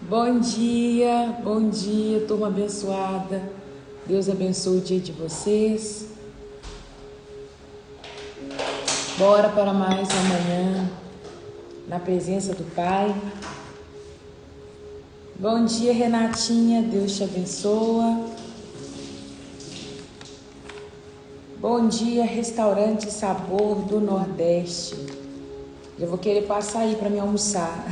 Bom dia, turma abençoada. Deus abençoe o dia de vocês. Bora para mais uma manhã na presença do Pai. Bom dia, Renatinha, Deus te abençoa. Bom dia, Restaurante Sabor do Nordeste. Eu vou querer passar aí para me almoçar.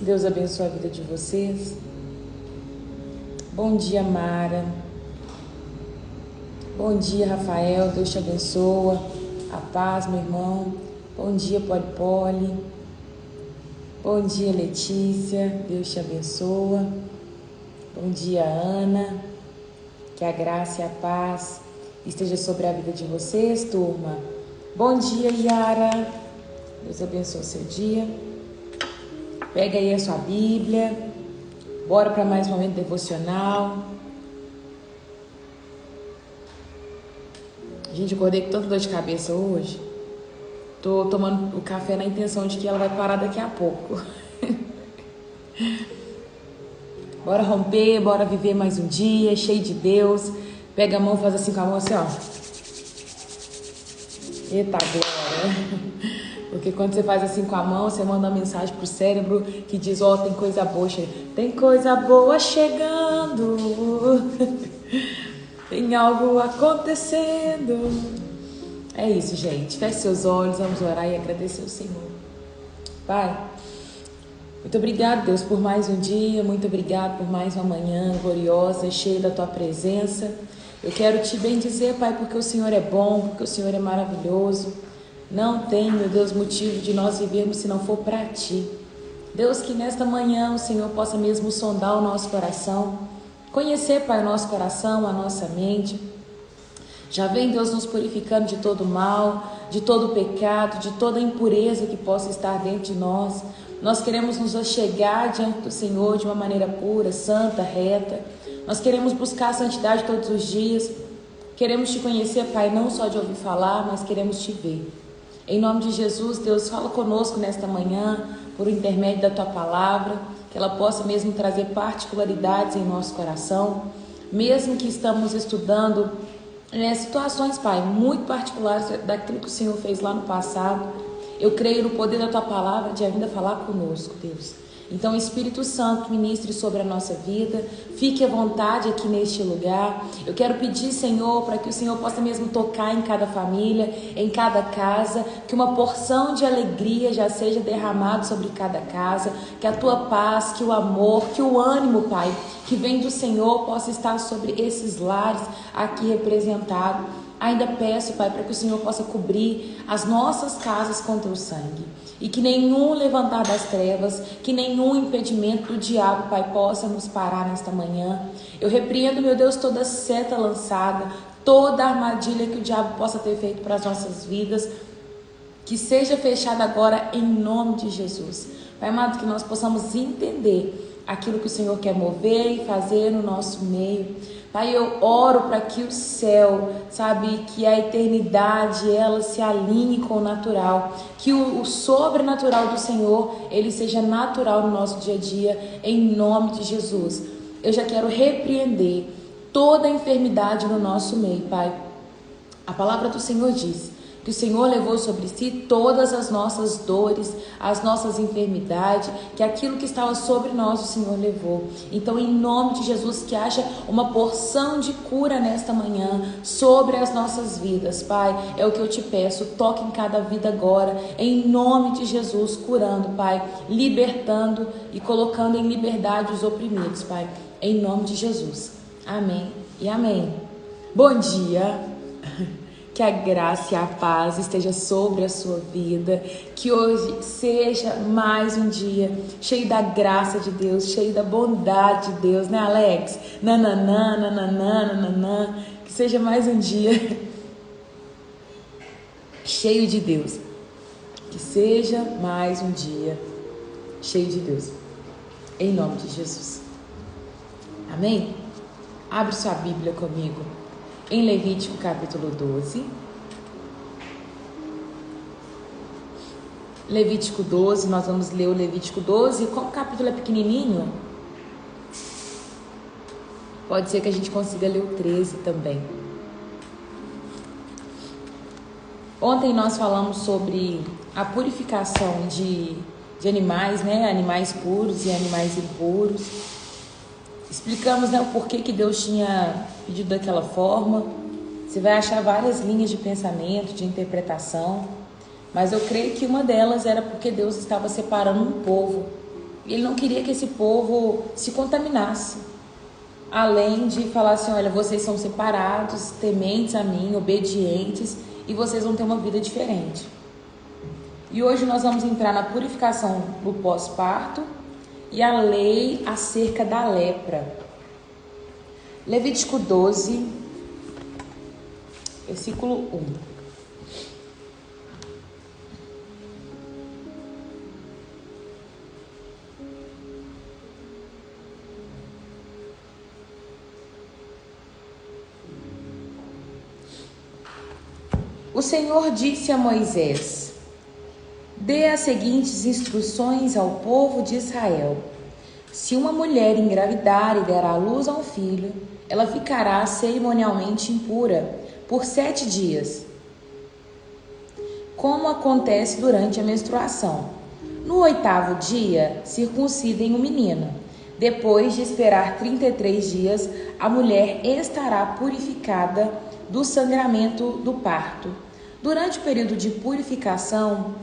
Deus abençoe a vida de vocês. Bom dia, Mara. Bom dia, Rafael. Deus te abençoa. A paz, meu irmão. Bom dia, Poli. Bom dia, Letícia. Deus te abençoa. Bom dia, Ana. Que a graça e a paz esteja sobre a vida de vocês, turma. Bom dia, Yara. Deus abençoe o seu dia. Pega aí a sua Bíblia. Bora para mais um momento devocional. Gente, acordei com tanta dor de cabeça hoje. Tô tomando o café na intenção de que ela vai parar daqui a pouco. Bora romper, bora viver mais um dia, cheio de Deus. Pega a mão, faz assim com a mão, assim, ó. Eita glória! Porque quando você faz assim com a mão, você manda uma mensagem pro cérebro que diz, ó, tem coisa boa chegando. Tem coisa boa chegando. Tem algo acontecendo. É isso, gente. Feche seus olhos, vamos orar e agradecer ao Senhor. Pai, muito obrigado, Deus, por mais um dia. Muito obrigado por mais uma manhã gloriosa, cheia da Tua presença. Eu quero Te bendizer, Pai, porque o Senhor é bom, porque o Senhor é maravilhoso. Não tem, meu Deus, motivo de nós vivermos se não for para Ti. Deus, que nesta manhã o Senhor possa mesmo sondar o nosso coração, conhecer, Pai, o nosso coração, a nossa mente. Já vem, Deus, nos purificando de todo mal, de todo pecado, de toda impureza que possa estar dentro de nós. Nós queremos nos achegar diante do Senhor de uma maneira pura, santa, reta. Nós queremos buscar a santidade todos os dias. Queremos Te conhecer, Pai, não só de ouvir falar, mas queremos Te ver. Em nome de Jesus, Deus, fala conosco nesta manhã, por intermédio da Tua palavra, que ela possa mesmo trazer particularidades em nosso coração, mesmo que estamos estudando situações, Pai, muito particulares daquilo que o Senhor fez lá no passado. Eu creio no poder da Tua palavra de ainda falar conosco, Deus. Então, Espírito Santo, ministre sobre a nossa vida, fique à vontade aqui neste lugar. Eu quero pedir, Senhor, para que o Senhor possa mesmo tocar em cada família, em cada casa, que uma porção de alegria já seja derramada sobre cada casa, que a Tua paz, que o amor, que o ânimo, Pai, que vem do Senhor possa estar sobre esses lares aqui representados. Ainda peço, Pai, para que o Senhor possa cobrir as nossas casas com Teu sangue. E que nenhum levantar das trevas, que nenhum impedimento do diabo, Pai, possa nos parar nesta manhã. Eu repreendo, meu Deus, toda seta lançada, toda armadilha que o diabo possa ter feito para as nossas vidas, que seja fechada agora em nome de Jesus. Pai amado, que nós possamos entender aquilo que o Senhor quer mover e fazer no nosso meio. Pai, eu oro para que o céu, sabe, que a eternidade, ela se alinhe com o natural, que o sobrenatural do Senhor, ele seja natural no nosso dia a dia, em nome de Jesus. Eu já quero repreender toda a enfermidade no nosso meio, Pai. A palavra do Senhor diz que o Senhor levou sobre si todas as nossas dores, as nossas enfermidades, que aquilo que estava sobre nós o Senhor levou. Então, em nome de Jesus, que haja uma porção de cura nesta manhã sobre as nossas vidas, Pai. É o que eu te peço, toque em cada vida agora, em nome de Jesus, curando, Pai, libertando e colocando em liberdade os oprimidos, Pai, em nome de Jesus. Amém e amém. Bom dia. Que a graça e a paz esteja sobre a sua vida, que hoje seja mais um dia cheio da graça de Deus, cheio da bondade de Deus, né, Alex? Nananã, nananã, nananã. Que seja mais um dia cheio de Deus. Que seja mais um dia cheio de Deus. Em nome de Jesus. Amém? Abre sua Bíblia comigo. Em Levítico capítulo 12, Levítico 12, nós vamos ler o Levítico 12. Como o capítulo é pequenininho, pode ser que a gente consiga ler o 13 também. Ontem nós falamos sobre a purificação de animais, né? Animais puros e animais impuros. Explicamos, né, o porquê que Deus tinha pedido daquela forma. Você vai achar várias linhas de pensamento, de interpretação, mas eu creio que uma delas era porque Deus estava separando um povo. E Ele não queria que esse povo se contaminasse. Além de falar assim, olha, vocês são separados, tementes a mim, obedientes, e vocês vão ter uma vida diferente. E hoje nós vamos entrar na purificação do pós-parto e a lei acerca da lepra. Levítico 12, versículo 1. O Senhor disse a Moisés: dê as seguintes instruções ao povo de Israel. Se uma mulher engravidar e der à luz a um filho, ela ficará cerimonialmente impura por 7 dias, como acontece durante a menstruação. No 8º dia, circuncidem o menino. Depois de esperar 33 dias, a mulher estará purificada do sangramento do parto. Durante o período de purificação,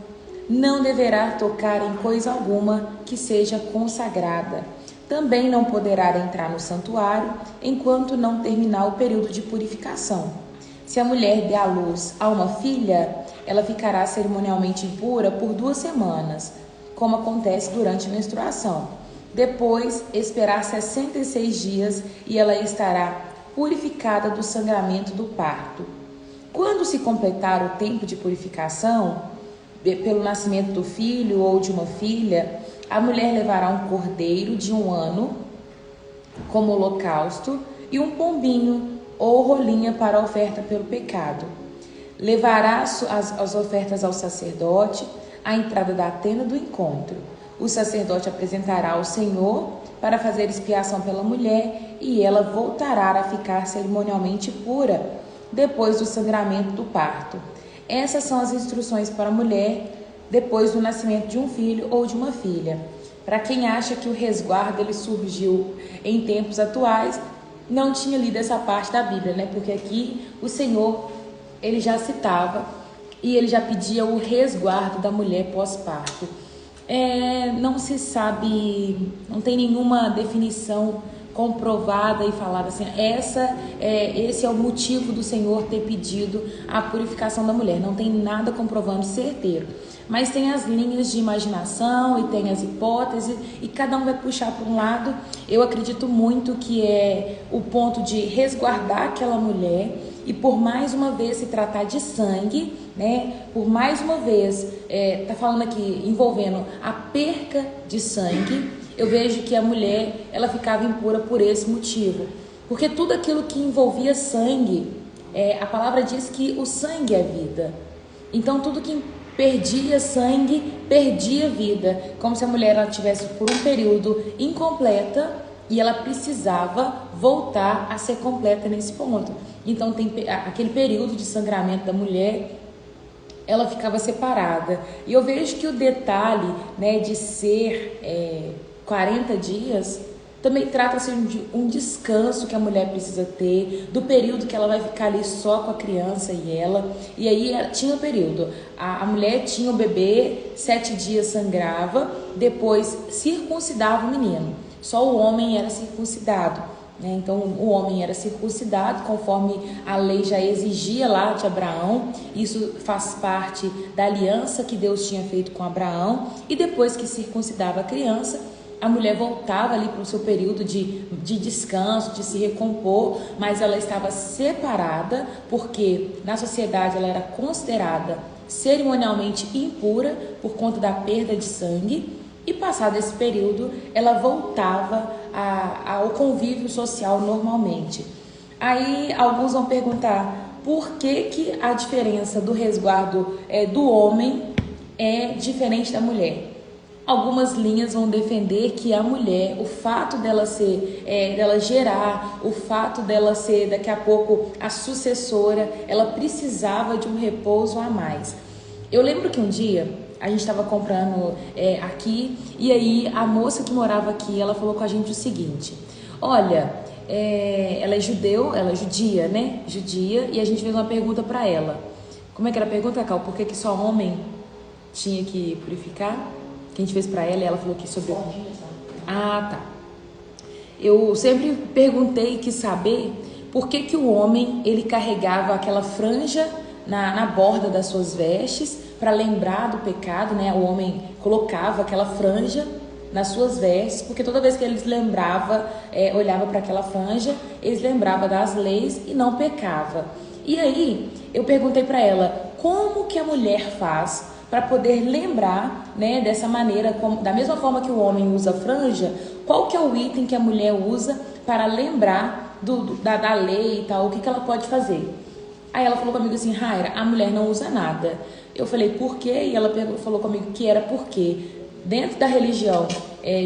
não deverá tocar em coisa alguma que seja consagrada. Também não poderá entrar no santuário enquanto não terminar o período de purificação. Se a mulher der à luz a uma filha, ela ficará cerimonialmente impura por 2 semanas, como acontece durante a menstruação. Depois, esperar 66 dias e ela estará purificada do sangramento do parto. Quando se completar o tempo de purificação, pelo nascimento do filho ou de uma filha, a mulher levará um cordeiro de 1 ano como holocausto e um pombinho ou rolinha para a oferta pelo pecado. Levará as ofertas ao sacerdote à entrada da tenda do encontro. O sacerdote apresentará ao Senhor para fazer expiação pela mulher e ela voltará a ficar cerimonialmente pura depois do sangramento do parto. Essas são as instruções para a mulher depois do nascimento de um filho ou de uma filha. Para quem acha que o resguardo ele surgiu em tempos atuais, não tinha lido essa parte da Bíblia, né? Porque aqui o Senhor ele já citava e ele já pedia o resguardo da mulher pós-parto. Não se sabe, não tem nenhuma definição comprovada e falada assim, esse é o motivo do Senhor ter pedido a purificação da mulher. Não tem nada comprovando certeiro, mas tem as linhas de imaginação e tem as hipóteses e cada um vai puxar para um lado. Eu acredito muito que é o ponto de resguardar aquela mulher e por mais uma vez se tratar de sangue, né? Por mais uma vez, tá falando aqui envolvendo a perca de sangue. Eu vejo que a mulher, ela ficava impura por esse motivo. Porque tudo aquilo que envolvia sangue, a palavra diz que o sangue é vida. Então, tudo que perdia sangue, perdia vida. Como se a mulher ela tivesse por um período incompleta e ela precisava voltar a ser completa nesse ponto. Então, tem aquele período de sangramento da mulher, ela ficava separada. E eu vejo que o detalhe, né, de ser 40 dias, também trata-se de um descanso que a mulher precisa ter, do período que ela vai ficar ali só com a criança e ela. E aí tinha o período, a mulher tinha o bebê, 7 dias sangrava, depois circuncidava o menino. Só o homem era circuncidado, né? Então o homem era circuncidado conforme a lei já exigia lá de Abraão. Isso faz parte da aliança que Deus tinha feito com Abraão. E depois que circuncidava a criança, a mulher voltava ali para o seu período de descanso, de se recompor, mas ela estava separada, porque na sociedade ela era considerada cerimonialmente impura por conta da perda de sangue, e passado esse período ela voltava ao convívio social normalmente. Aí alguns vão perguntar por que a diferença do resguardo do homem é diferente da mulher. Algumas linhas vão defender que a mulher, o fato dela ser, dela gerar, o fato dela ser daqui a pouco a sucessora, ela precisava de um repouso a mais. Eu lembro que um dia a gente estava comprando aqui, e aí a moça que morava aqui, ela falou com a gente o seguinte: olha, ela é judia, né? Judia, e a gente fez uma pergunta para ela. Como é que era a pergunta, Cacau? Por que só homem tinha que purificar? Que a gente fez para ela, e ela falou que sobre... Ah, tá. Eu sempre perguntei e quis saber por que o homem, ele carregava aquela franja na borda das suas vestes para lembrar do pecado, né? O homem colocava aquela franja nas suas vestes, porque toda vez que eles lembrava, olhava para aquela franja, eles lembravam das leis e não pecava. E aí, eu perguntei para ela, como que a mulher faz para poder lembrar, né, dessa maneira, da mesma forma que o homem usa franja, qual que é o item que a mulher usa para lembrar da lei e tal, o que ela pode fazer? Aí ela falou comigo assim: Raira, a mulher não usa nada. Eu falei, por quê? E ela falou comigo que era porque dentro da religião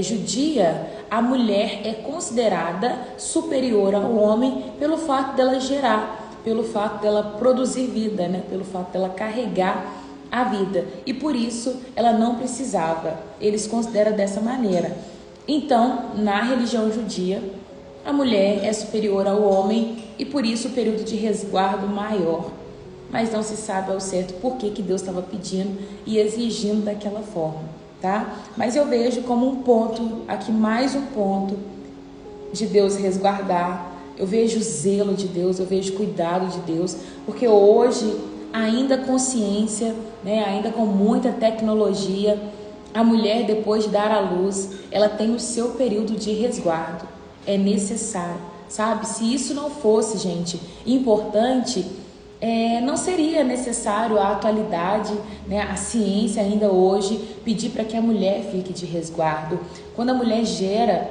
judia, a mulher é considerada superior ao homem pelo fato dela gerar, pelo fato dela produzir vida, né, pelo fato dela carregar a vida, e por isso ela não precisava. Eles consideram dessa maneira. Então, na religião judia, a mulher é superior ao homem e por isso o período de resguardo maior. Mas não se sabe ao certo por que Deus estava pedindo e exigindo daquela forma, tá? Mas eu vejo como um ponto, aqui mais um ponto de Deus resguardar. Eu vejo zelo de Deus, eu vejo cuidado de Deus, porque hoje, ainda consciência, né, ainda com muita tecnologia, a mulher, depois de dar à luz, ela tem o seu período de resguardo. É necessário, sabe? Se isso não fosse, gente, importante, não seria necessário a atualidade, né, a ciência ainda hoje pedir para que a mulher fique de resguardo. Quando a mulher gera,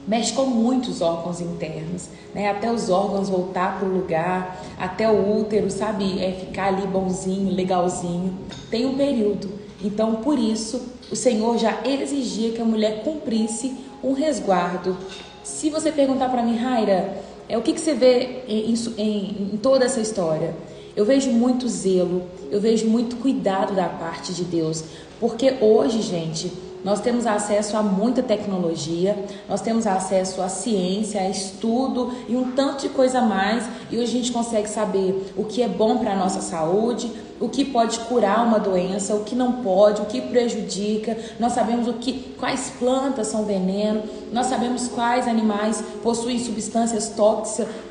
mexe com muitos órgãos internos, né? Até os órgãos voltar para o lugar, até o útero, sabe, ficar ali bonzinho, legalzinho, tem um período. Então, por isso, o Senhor já exigia que a mulher cumprisse um resguardo. Se você perguntar para mim, Raira, o que você vê em toda essa história? Eu vejo muito zelo, eu vejo muito cuidado da parte de Deus, porque hoje, gente, nós temos acesso a muita tecnologia, nós temos acesso à ciência, a estudo e um tanto de coisa a mais, e hoje a gente consegue saber o que é bom para a nossa saúde, o que pode curar uma doença, o que não pode, o que prejudica. Nós sabemos quais plantas são veneno, nós sabemos quais animais possuem substâncias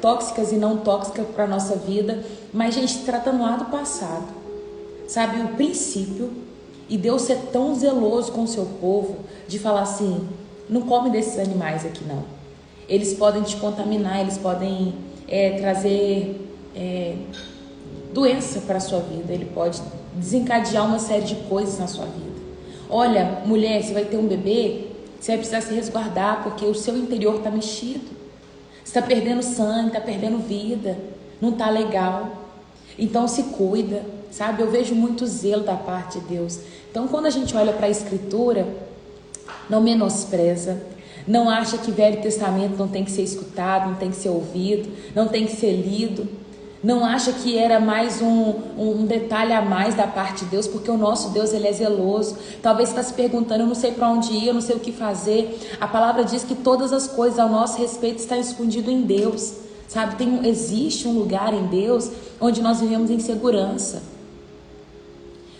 tóxicas e não tóxicas para a nossa vida. Mas, gente, tratando lá do passado, sabe, o princípio, e Deus ser tão zeloso com o seu povo, de falar assim, não come desses animais aqui não. Eles podem te contaminar, eles podem trazer doença para a sua vida, ele pode desencadear uma série de coisas na sua vida. Olha, mulher, você vai ter um bebê, você vai precisar se resguardar, porque o seu interior está mexido. Você está perdendo sangue, está perdendo vida, não está legal. Então se cuida, sabe? Eu vejo muito zelo da parte de Deus. Então quando a gente olha para a Escritura, não menospreza, não acha que Velho Testamento não tem que ser escutado, não tem que ser ouvido, não tem que ser lido. Não acha que era mais um detalhe a mais da parte de Deus, porque o nosso Deus, ele é zeloso. Talvez você está se perguntando, eu não sei para onde ir, eu não sei o que fazer. A palavra diz que todas as coisas ao nosso respeito estão escondidas em Deus, sabe? Existe um lugar em Deus onde nós vivemos em segurança.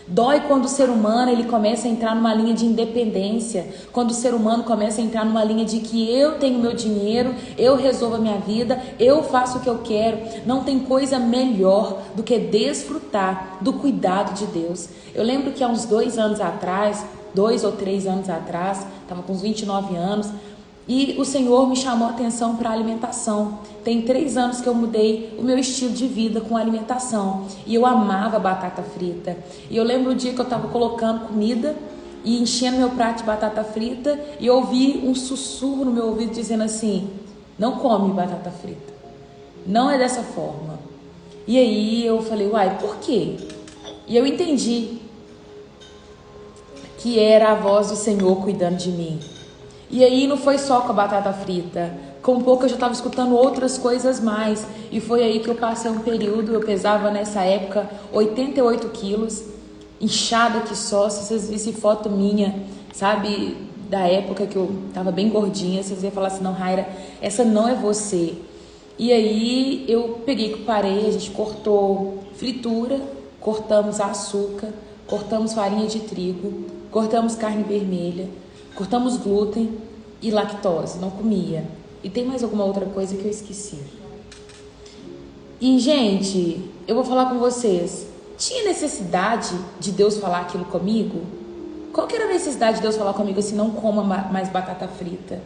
Dói quando o ser humano ele começa a entrar numa linha de independência, quando o ser humano começa a entrar numa linha de que eu tenho meu dinheiro, eu resolvo a minha vida, eu faço o que eu quero. Não tem coisa melhor do que desfrutar do cuidado de Deus. Eu lembro que há uns 2 ou 3 anos atrás, estava com uns 29 anos, e o Senhor me chamou a atenção para a alimentação. Tem 3 anos que eu mudei o meu estilo de vida com a alimentação. E eu amava batata frita. E eu lembro o dia que eu estava colocando comida e enchendo meu prato de batata frita, e eu ouvi um sussurro no meu ouvido dizendo assim, não come batata frita. Não é dessa forma. E aí eu falei, uai, por quê? E eu entendi. que era a voz do Senhor cuidando de mim. E aí não foi só com a batata frita, com um pouco eu já estava escutando outras coisas mais, e foi aí que eu passei um período, eu pesava nessa época 88 quilos, inchada que só, se vocês vissem foto minha, sabe, da época que eu tava bem gordinha, vocês iam falar assim, não, Raira, essa não é você. E aí eu peguei, parei, a gente cortou fritura, cortamos açúcar, cortamos farinha de trigo, cortamos carne vermelha, cortamos glúten e lactose, não comia. E tem mais alguma outra coisa que eu esqueci. E, gente, eu vou falar com vocês. Tinha necessidade de Deus falar aquilo comigo? Qual que era a necessidade de Deus falar comigo assim, não coma mais batata frita?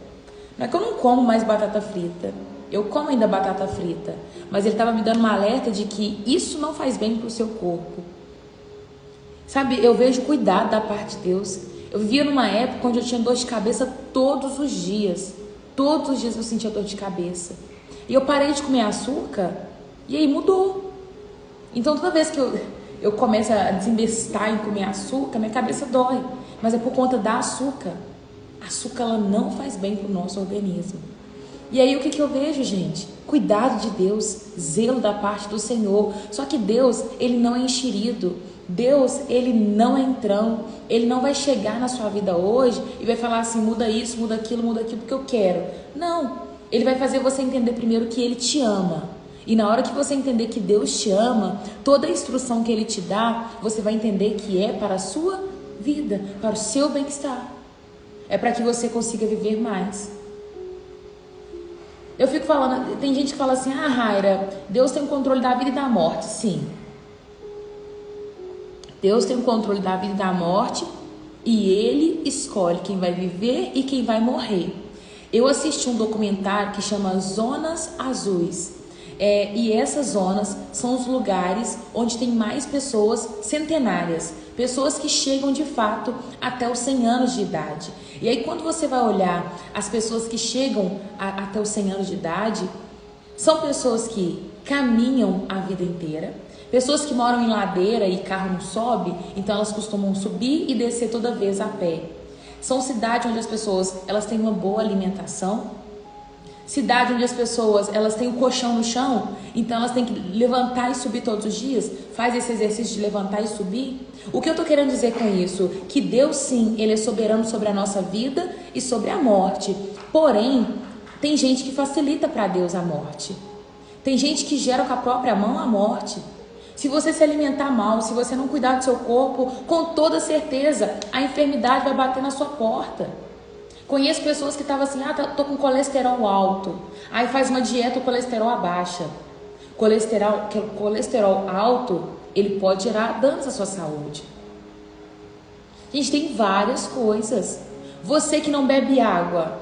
Não é que eu não como mais batata frita. Eu como ainda batata frita. Mas ele estava me dando uma alerta de que isso não faz bem para o seu corpo. Sabe, eu vejo cuidado da parte de Deus. Eu vivia numa época onde eu tinha dor de cabeça todos os dias. Todos os dias eu sentia dor de cabeça. E eu parei de comer açúcar e aí mudou. Então toda vez que eu começo a desinvestir em comer açúcar, minha cabeça dói. Mas é por conta da açúcar. A açúcar ela não faz bem para o nosso organismo. E aí o que eu vejo, gente? Cuidado de Deus, zelo da parte do Senhor. Só que Deus, ele não é enxerido. Deus, ele não é entrão. Ele não vai chegar na sua vida hoje e vai falar assim, muda isso, muda aquilo porque eu quero. Não, ele vai fazer você entender primeiro que ele te ama. E na hora que você entender que Deus te ama, toda a instrução que ele te dá, você vai entender que é para a sua vida, para o seu bem-estar. É para que você consiga viver mais. Eu fico falando, tem gente que fala assim, ah, Raira, Deus tem o controle da vida e da morte. Sim. Deus tem o controle da vida e da morte e ele escolhe quem vai viver e quem vai morrer. Eu assisti um documentário que chama Zonas Azuis. E essas zonas são os lugares onde tem mais pessoas centenárias, pessoas que chegam de fato até os 100 anos de idade. E aí quando você vai olhar as pessoas que chegam até os 100 anos de idade, são pessoas que caminham a vida inteira, pessoas que moram em ladeira e carro não sobe, então elas costumam subir e descer toda vez a pé. São cidades onde as pessoas elas têm uma boa alimentação, cidade onde as pessoas elas têm o colchão no chão, então elas têm que levantar e subir todos os dias, faz esse exercício de levantar e subir. O que eu tô querendo dizer com isso? Que Deus sim, ele é soberano sobre a nossa vida e sobre a morte. Porém, tem gente que facilita para Deus a morte. Tem gente que gera com a própria mão a morte. Se você se alimentar mal, se você não cuidar do seu corpo, com toda certeza a enfermidade vai bater na sua porta. Conheço pessoas que estavam assim, tô com colesterol alto. Aí faz uma dieta, o colesterol abaixa. Colesterol alto, ele pode gerar danos à sua saúde. Gente, tem várias coisas. Você que não bebe água,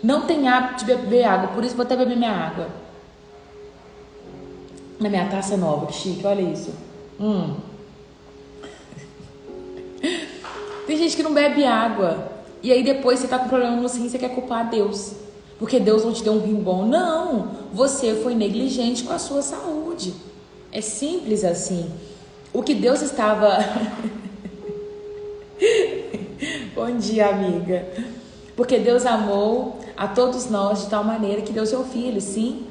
não tem hábito de beber água, por isso vou até beber minha água. Na minha taça nova, que chique, olha isso. Tem gente que não bebe água. E aí depois você tá com problema no rim e você quer culpar Deus. Porque Deus não te deu um rim bom. Não, você foi negligente com a sua saúde. É simples assim. O que Deus estava... Bom dia, amiga. Porque Deus amou a todos nós de tal maneira que deu seu filho, sim.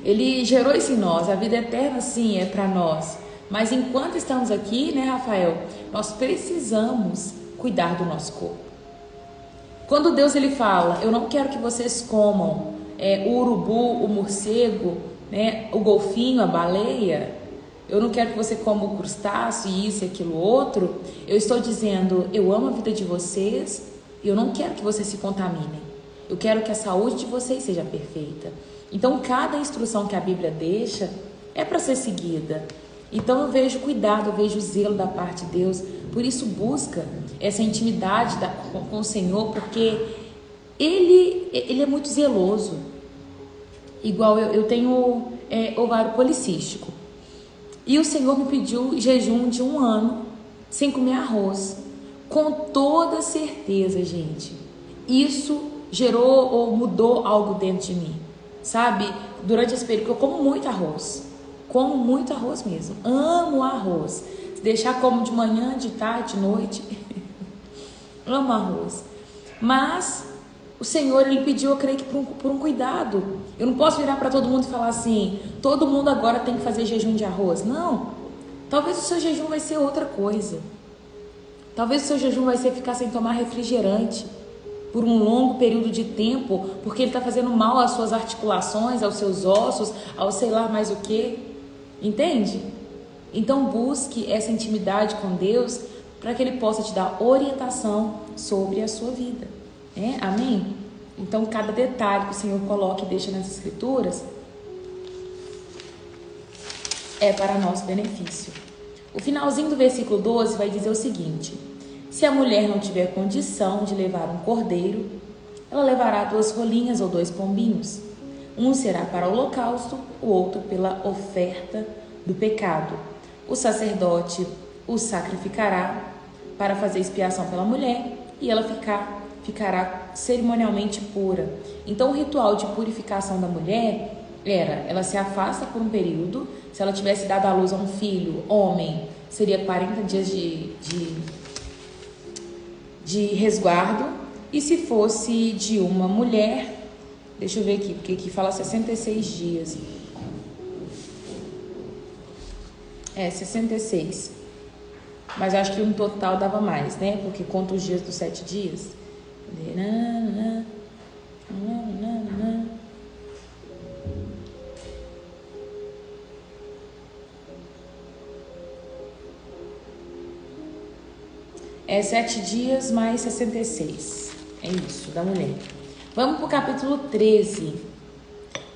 Ele gerou isso em nós. A vida eterna, sim, é para nós. Mas enquanto estamos aqui, né, Rafael, nós precisamos cuidar do nosso corpo. Quando Deus ele fala, eu não quero que vocês comam o urubu, o morcego, né, o golfinho, a baleia, eu não quero que você coma o crustáceo e isso e aquilo outro, eu estou dizendo, eu amo a vida de vocês e eu não quero que vocês se contaminem. Eu quero que a saúde de vocês seja perfeita. Então, cada instrução que a Bíblia deixa é para ser seguida. Então, eu vejo cuidado, eu vejo zelo da parte de Deus. Por isso, busca essa intimidade com o Senhor, porque Ele é muito zeloso. Igual eu tenho ovário policístico. E o Senhor me pediu jejum de 1 ano sem comer arroz. Com toda certeza, gente, isso gerou ou mudou algo dentro de mim. Sabe? Durante esse período eu como muito arroz. Como muito arroz mesmo. Amo arroz. Se deixar como de manhã, de tarde, de noite. amo arroz. Mas o Senhor, Ele pediu, eu creio que por um cuidado. Eu não posso virar para todo mundo e falar assim, todo mundo agora tem que fazer jejum de arroz. Não. Talvez o seu jejum vai ser outra coisa. Talvez o seu jejum vai ser ficar sem tomar refrigerante por um longo período de tempo, porque ele está fazendo mal às suas articulações, aos seus ossos, ao sei lá mais o que. Entende? Então busque essa intimidade com Deus para que Ele possa te dar orientação sobre a sua vida. Amém? Então cada detalhe que o Senhor coloca e deixa nas Escrituras é para nosso benefício. O finalzinho do versículo 12 vai dizer o seguinte: se a mulher não tiver condição de levar um cordeiro, ela levará 2 rolinhas ou 2 pombinhos. Um será para o holocausto, o outro pela oferta do pecado. O sacerdote o sacrificará para fazer expiação pela mulher e ela ficará cerimonialmente pura. Então o ritual de purificação da mulher ela se afasta por um período. Se ela tivesse dado à luz a um filho, homem, seria 40 dias de resguardo. E se fosse de uma mulher, deixa eu ver aqui, porque aqui fala 66 dias. 66. Mas acho que no total dava mais, né? Porque conta os dias dos 7 dias. É 7 dias mais 66. É isso, da mulher. Vamos pro capítulo 13.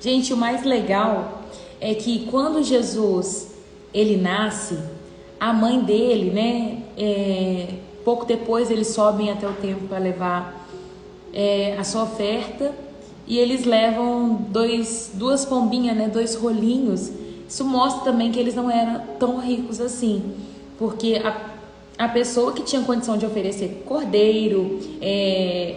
Gente, o mais legal é que quando Jesus, ele nasce, a mãe dele, né? Pouco depois eles sobem até o templo para levar a sua oferta. E eles levam 2 pombinhas, né? 2 rolinhos. Isso mostra também que eles não eram tão ricos assim. Porque a pessoa que tinha condição de oferecer cordeiro,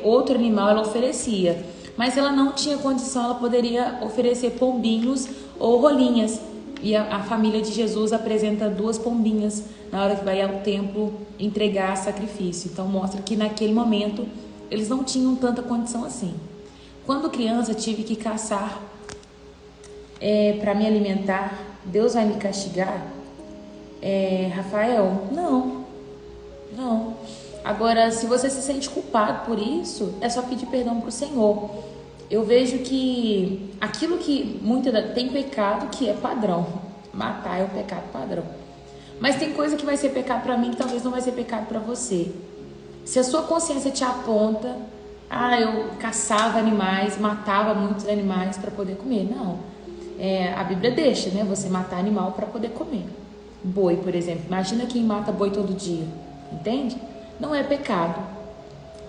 outro animal, ela oferecia. Mas ela não tinha condição, ela poderia oferecer pombinhos ou rolinhas. E a família de Jesus apresenta 2 pombinhas na hora que vai ao templo entregar sacrifício. Então mostra que naquele momento eles não tinham tanta condição assim. Quando criança tive que caçar para me alimentar, Deus vai me castigar? Rafael, não. Agora, se você se sente culpado por isso, é só pedir perdão para o Senhor. Eu vejo que aquilo que tem pecado que é padrão. Matar é o pecado padrão. Mas tem coisa que vai ser pecado para mim que talvez não vai ser pecado para você. Se a sua consciência te aponta, eu caçava animais, matava muitos animais para poder comer. Não. A Bíblia deixa, né? Você matar animal para poder comer. Boi, por exemplo. Imagina quem mata boi todo dia. Entende? Não é pecado.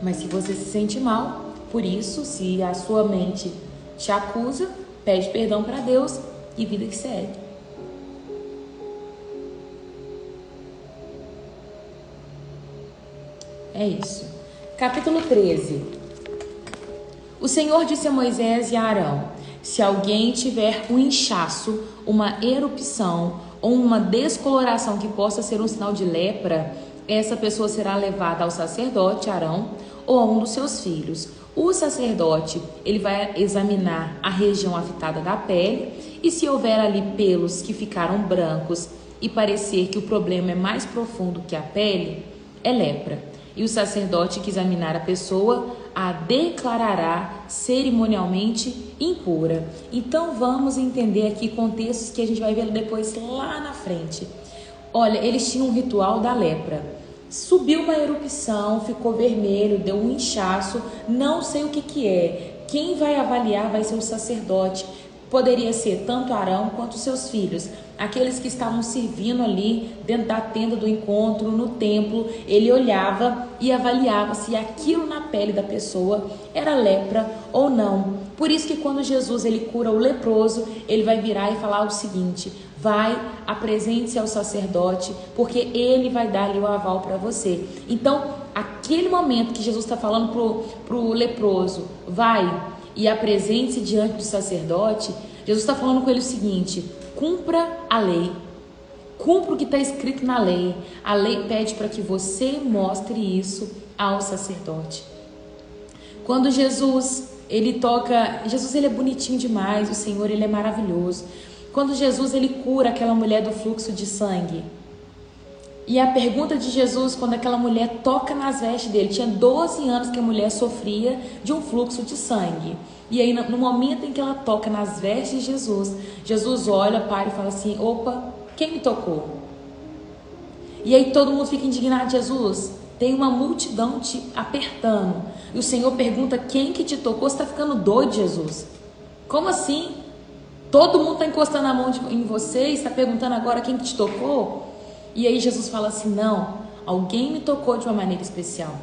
Mas se você se sente mal, por isso, se a sua mente te acusa, pede perdão para Deus e vida que segue. É isso. Capítulo 13. O Senhor disse a Moisés e a Arão: se alguém tiver um inchaço, uma erupção ou uma descoloração que possa ser um sinal de lepra, essa pessoa será levada ao sacerdote Arão ou a um dos seus filhos. O sacerdote, ele vai examinar a região afetada da pele e se houver ali pelos que ficaram brancos e parecer que o problema é mais profundo que a pele, é lepra. E o sacerdote que examinar a pessoa a declarará cerimonialmente impura. Então vamos entender aqui contextos que a gente vai ver depois lá na frente. Olha, eles tinham um ritual da lepra. Subiu uma erupção, ficou vermelho, deu um inchaço, não sei o que é. Quem vai avaliar vai ser o sacerdote. Poderia ser tanto Arão quanto seus filhos. Aqueles que estavam servindo ali dentro da tenda do encontro, no templo, ele olhava e avaliava se aquilo na pele da pessoa era lepra ou não. Por isso que quando Jesus ele cura o leproso, ele vai virar e falar o seguinte: vai, apresente-se ao sacerdote, porque ele vai dar-lhe o aval para você. Então, aquele momento que Jesus está falando pro leproso, vai e apresente-se diante do sacerdote, Jesus está falando com ele o seguinte: cumpra a lei, cumpra o que está escrito na lei. A lei pede para que você mostre isso ao sacerdote. Quando Jesus ele é bonitinho demais, o Senhor, ele é maravilhoso. Quando Jesus, ele cura aquela mulher do fluxo de sangue. E a pergunta de Jesus, quando aquela mulher toca nas vestes dele, tinha 12 anos que a mulher sofria de um fluxo de sangue. E aí, no momento em que ela toca nas vestes de Jesus, Jesus olha, para e fala assim: opa, quem me tocou? E aí todo mundo fica indignado: Jesus, tem uma multidão te apertando. E o Senhor pergunta: quem que te tocou? Você está ficando doido, Jesus? Como assim? Todo mundo está encostando a mão em você e está perguntando agora quem que te tocou? E aí Jesus fala assim: não, alguém me tocou de uma maneira especial.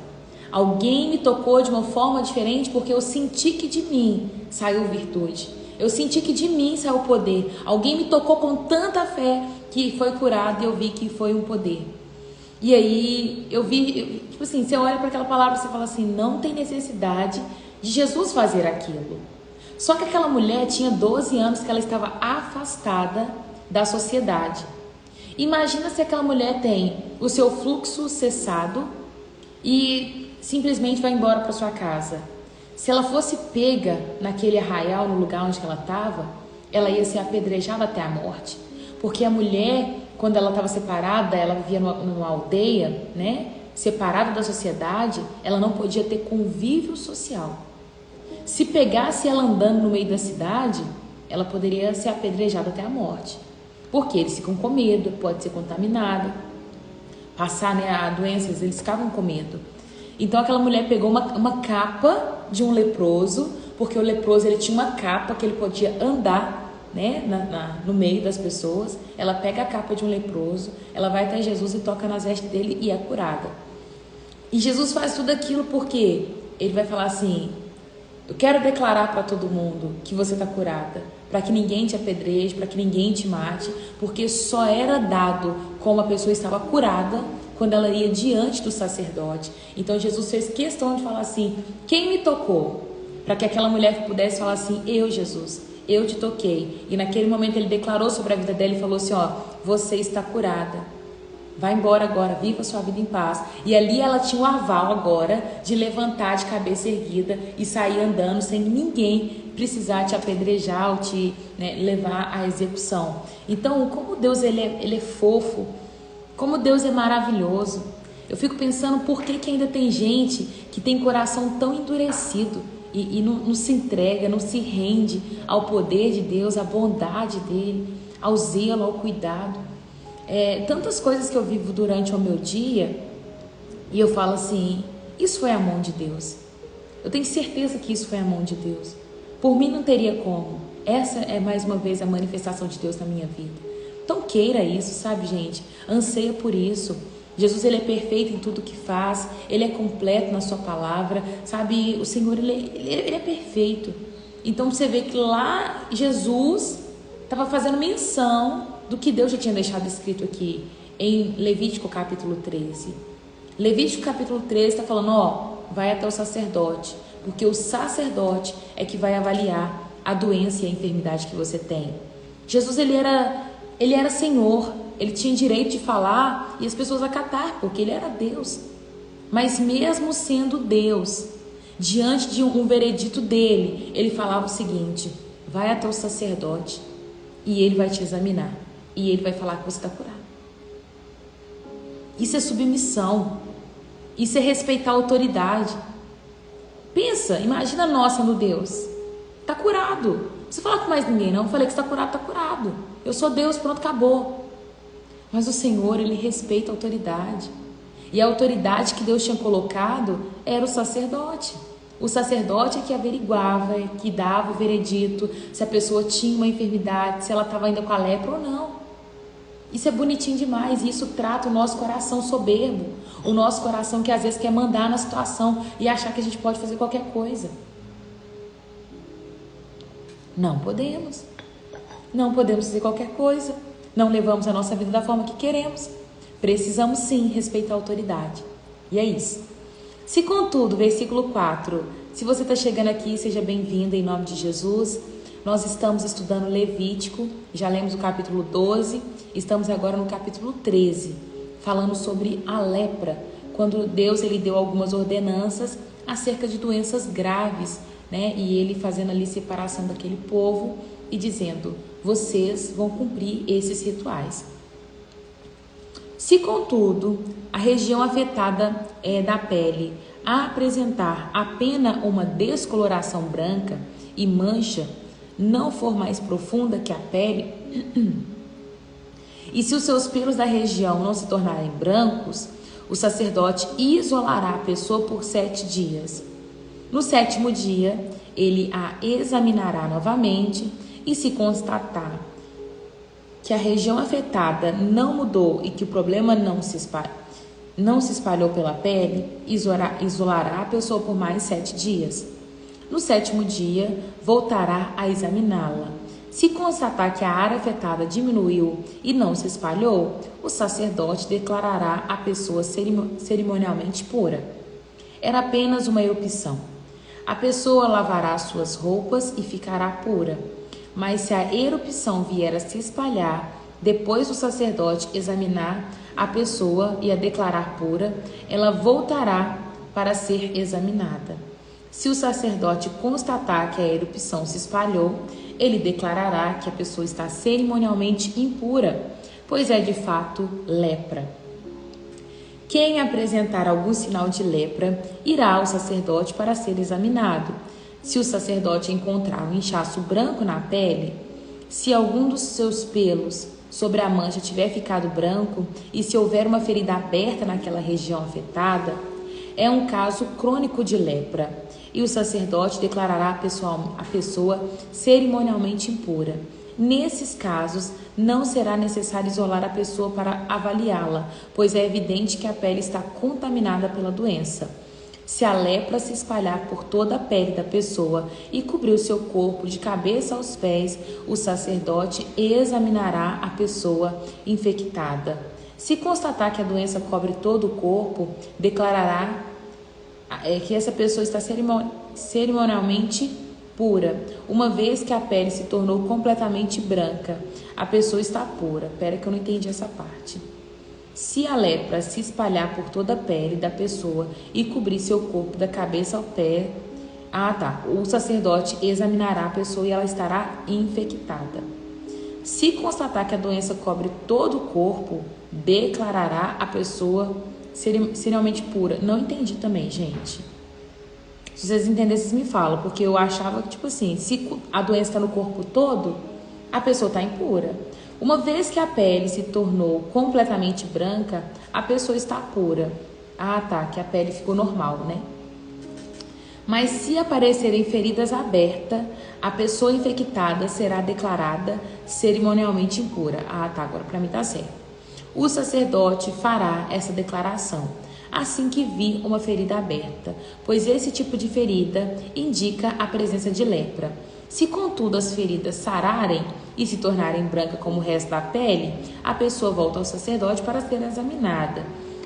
Alguém me tocou de uma forma diferente, porque eu senti que de mim saiu virtude. Eu senti que de mim saiu poder. Alguém me tocou com tanta fé que foi curado e eu vi que foi um poder. E aí eu vi, tipo assim, você olha para aquela palavra e você fala assim: não tem necessidade de Jesus fazer aquilo. Só que aquela mulher tinha 12 anos que ela estava afastada da sociedade. Imagina se aquela mulher tem o seu fluxo cessado e simplesmente vai embora para sua casa. Se ela fosse pega naquele arraial, no lugar onde ela estava, ela ia ser apedrejada até a morte. Porque a mulher, quando ela estava separada, ela vivia numa aldeia, né? Separada da sociedade, ela não podia ter convívio social. Se pegasse ela andando no meio da cidade, ela poderia ser apedrejada até a morte. Porque eles ficam com medo, pode ser contaminada, passar, né, a doenças, eles ficavam com medo. Então aquela mulher pegou uma capa de um leproso, porque o leproso ele tinha uma capa que ele podia andar, né, no meio das pessoas. Ela pega a capa de um leproso, ela vai até Jesus e toca nas vestes dele e é curada. E Jesus faz tudo aquilo porque ele vai falar assim: eu quero declarar para todo mundo que você está curada, para que ninguém te apedreje, para que ninguém te mate, porque só era dado como a pessoa estava curada quando ela ia diante do sacerdote. Então Jesus fez questão de falar assim: quem me tocou? Para que aquela mulher pudesse falar assim: eu, Jesus, eu te toquei. E naquele momento ele declarou sobre a vida dela e falou assim: ó, você está curada. Vai embora agora, viva sua vida em paz. E ali ela tinha o aval agora de levantar de cabeça erguida e sair andando sem ninguém precisar te apedrejar ou te, né, levar à execução. Então, como Deus ele é fofo, como Deus é maravilhoso. Eu fico pensando por que ainda tem gente que tem coração tão endurecido e não se entrega, não se rende ao poder de Deus, à bondade dele, ao zelo, ao cuidado. Tantas coisas que eu vivo durante o meu dia e eu falo assim: isso foi a mão de Deus. Eu tenho certeza que isso foi a mão de Deus. Por mim não teria como. Essa é mais uma vez a manifestação de Deus na minha vida. Então queira isso, sabe, gente? Anseia por isso. Jesus, ele é perfeito em tudo que faz. Ele é completo na sua palavra, sabe? O Senhor, ele é perfeito. Então você vê que lá Jesus estava fazendo menção do que Deus já tinha deixado escrito aqui em Levítico capítulo 13. Levítico capítulo 13 está falando: ó, vai até o sacerdote, porque o sacerdote é que vai avaliar a doença e a enfermidade que você tem. Jesus, ele era Senhor, ele tinha direito de falar e as pessoas acatar, porque ele era Deus. Mas mesmo sendo Deus, diante de um veredito dele, ele falava o seguinte: vai até o sacerdote e ele vai te examinar. E ele vai falar que você está curado. Isso é submissão. Isso é respeitar a autoridade. Pensa, imagina nós sendo Deus. Está curado. Não precisa falar com mais ninguém, não. Eu falei que está curado, está curado. Eu sou Deus, pronto, acabou. Mas o Senhor, ele respeita a autoridade. E a autoridade que Deus tinha colocado era o sacerdote. O sacerdote é que averiguava, que dava o veredito, se a pessoa tinha uma enfermidade, se ela estava ainda com a lepra ou não. Isso é bonitinho demais, e isso trata o nosso coração soberbo, o nosso coração que às vezes quer mandar na situação e achar que a gente pode fazer qualquer coisa. Não podemos fazer qualquer coisa, não levamos a nossa vida da forma que queremos. Precisamos sim respeitar a autoridade, e é isso. Se contudo, versículo 4, se você está chegando aqui, seja bem-vindo em nome de Jesus. Nós estamos estudando Levítico, já lemos o capítulo 12, estamos agora no capítulo 13, falando sobre a lepra, quando Deus ele deu algumas ordenanças acerca de doenças graves, né? E ele fazendo ali separação daquele povo e dizendo: vocês vão cumprir esses rituais. Se, contudo, a região afetada da pele apresentar apenas uma descoloração branca e mancha não for mais profunda que a pele, e se os seus pelos da região não se tornarem brancos, o sacerdote isolará a pessoa por 7 dias. No 7º dia, ele a examinará novamente e se constatar que a região afetada não mudou e que o problema não se espalhou pela pele, isolará a pessoa por mais 7 dias. No 7º dia, voltará a examiná-la. Se constatar que a área afetada diminuiu e não se espalhou, o sacerdote declarará a pessoa cerimonialmente pura. Era apenas uma erupção. A pessoa lavará suas roupas e ficará pura. Mas se a erupção vier a se espalhar, depois do sacerdote examinar a pessoa e a declarar pura, ela voltará para ser examinada. Se o sacerdote constatar que a erupção se espalhou, ele declarará que a pessoa está cerimonialmente impura, pois é de fato lepra. Quem apresentar algum sinal de lepra irá ao sacerdote para ser examinado. Se o sacerdote encontrar um inchaço branco na pele, se algum dos seus pelos sobre a mancha tiver ficado branco e se houver uma ferida aberta naquela região afetada, é um caso crônico de lepra, e o sacerdote declarará a pessoa cerimonialmente impura. Nesses casos, não será necessário isolar a pessoa para avaliá-la, pois é evidente que a pele está contaminada pela doença. Se a lepra se espalhar por toda a pele da pessoa e cobrir o seu corpo de cabeça aos pés, o sacerdote examinará a pessoa infectada. Se constatar que a doença cobre todo o corpo, declarará que essa pessoa está cerimonialmente pura. Uma vez que a pele se tornou completamente branca, a pessoa está pura. Espera que eu não entendi essa parte. Se a lepra se espalhar por toda a pele da pessoa e cobrir seu corpo da cabeça ao pé, o sacerdote examinará a pessoa e ela estará infectada. Se constatar que a doença cobre todo o corpo, declarará a pessoa cerimonialmente pura. Não entendi também, gente. Se vocês entenderem, vocês me falam, porque eu achava que, tipo assim, se a doença está no corpo todo, a pessoa está impura. Uma vez que a pele se tornou completamente branca, a pessoa está pura. Que a pele ficou normal, né? Mas se aparecerem feridas abertas, a pessoa infectada será declarada cerimonialmente impura. Agora para mim tá certo. O sacerdote fará essa declaração assim que vir uma ferida aberta, pois esse tipo de ferida indica a presença de lepra. Se, contudo, as feridas sararem e se tornarem brancas como o resto da pele, a pessoa volta ao sacerdote para ser examinada.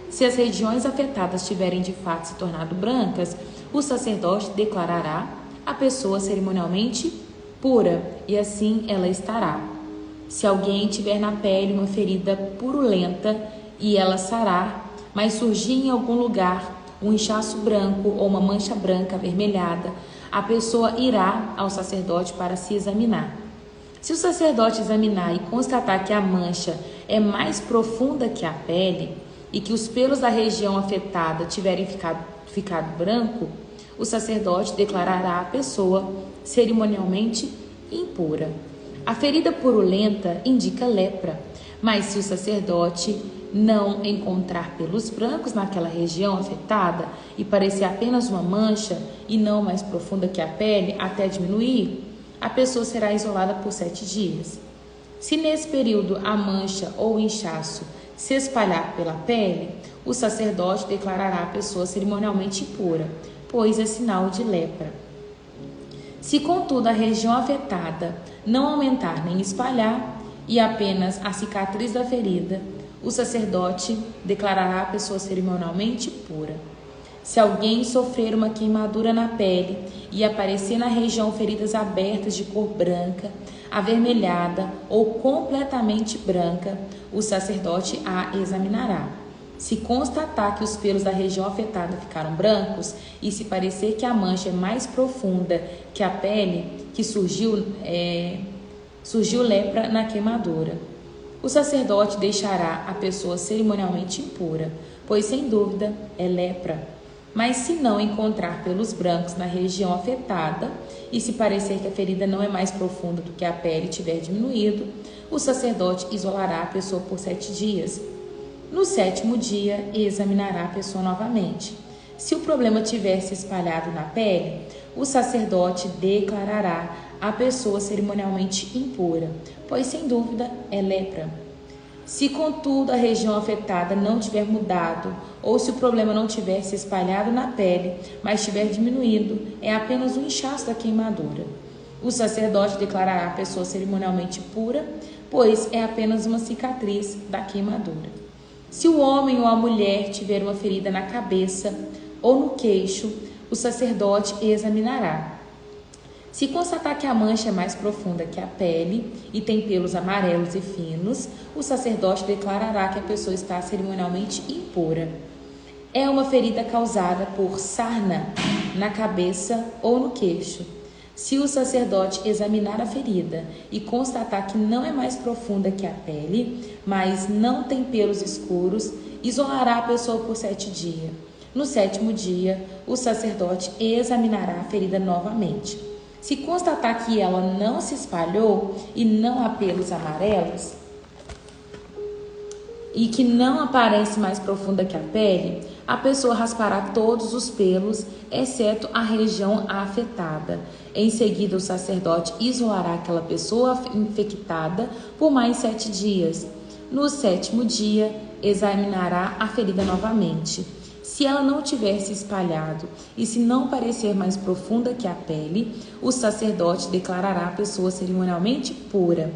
Se as regiões afetadas tiverem de fato se tornado brancas, o sacerdote declarará a pessoa cerimonialmente pura, e assim ela estará. Se alguém tiver na pele uma ferida purulenta e ela sarar, mas surgir em algum lugar um inchaço branco ou uma mancha branca avermelhada, a pessoa irá ao sacerdote para se examinar. Se o sacerdote examinar e constatar que a mancha é mais profunda que a pele e que os pelos da região afetada tiverem ficado branco, o sacerdote declarará a pessoa cerimonialmente impura. A ferida purulenta indica lepra, mas se o sacerdote não encontrar pelos brancos naquela região afetada e parecer apenas uma mancha e não mais profunda que a pele até diminuir, a pessoa será isolada por 7 dias. Se nesse período a mancha ou o inchaço se espalhar pela pele, o sacerdote declarará a pessoa cerimonialmente impura, pois é sinal de lepra. Se, contudo, a região afetada não aumentar nem espalhar e apenas a cicatriz da ferida, o sacerdote declarará a pessoa cerimonialmente pura. Se alguém sofrer uma queimadura na pele e aparecer na região feridas abertas de cor branca, avermelhada ou completamente branca, o sacerdote a examinará. Se constatar que os pelos da região afetada ficaram brancos e se parecer que a mancha é mais profunda que a pele, que surgiu lepra na queimadura, o sacerdote deixará a pessoa cerimonialmente impura, pois sem dúvida é lepra. Mas se não encontrar pelos brancos na região afetada e se parecer que a ferida não é mais profunda do que a pele tiver diminuído, o sacerdote isolará a pessoa por 7 dias. No 7º dia, examinará a pessoa novamente. Se o problema tiver se espalhado na pele, o sacerdote declarará a pessoa cerimonialmente impura, pois sem dúvida é lepra. Se, contudo, a região afetada não tiver mudado, ou se o problema não tiver se espalhado na pele, mas tiver diminuído, é apenas um inchaço da queimadura. O sacerdote declarará a pessoa cerimonialmente pura, pois é apenas uma cicatriz da queimadura. Se o homem ou a mulher tiver uma ferida na cabeça ou no queixo, o sacerdote examinará. Se constatar que a mancha é mais profunda que a pele e tem pelos amarelos e finos, o sacerdote declarará que a pessoa está cerimonialmente impura. É uma ferida causada por sarna na cabeça ou no queixo. Se o sacerdote examinar a ferida e constatar que não é mais profunda que a pele, mas não tem pelos escuros, isolará a pessoa por 7 dias. No 7º dia, o sacerdote examinará a ferida novamente. Se constatar que ela não se espalhou e não há pelos amarelos e que não aparece mais profunda que a pele, a pessoa raspará todos os pelos, exceto a região afetada. Em seguida, o sacerdote isolará aquela pessoa infectada por mais 7 dias. No 7º dia, examinará a ferida novamente. Se ela não tiver se espalhado e se não parecer mais profunda que a pele, o sacerdote declarará a pessoa cerimonialmente pura.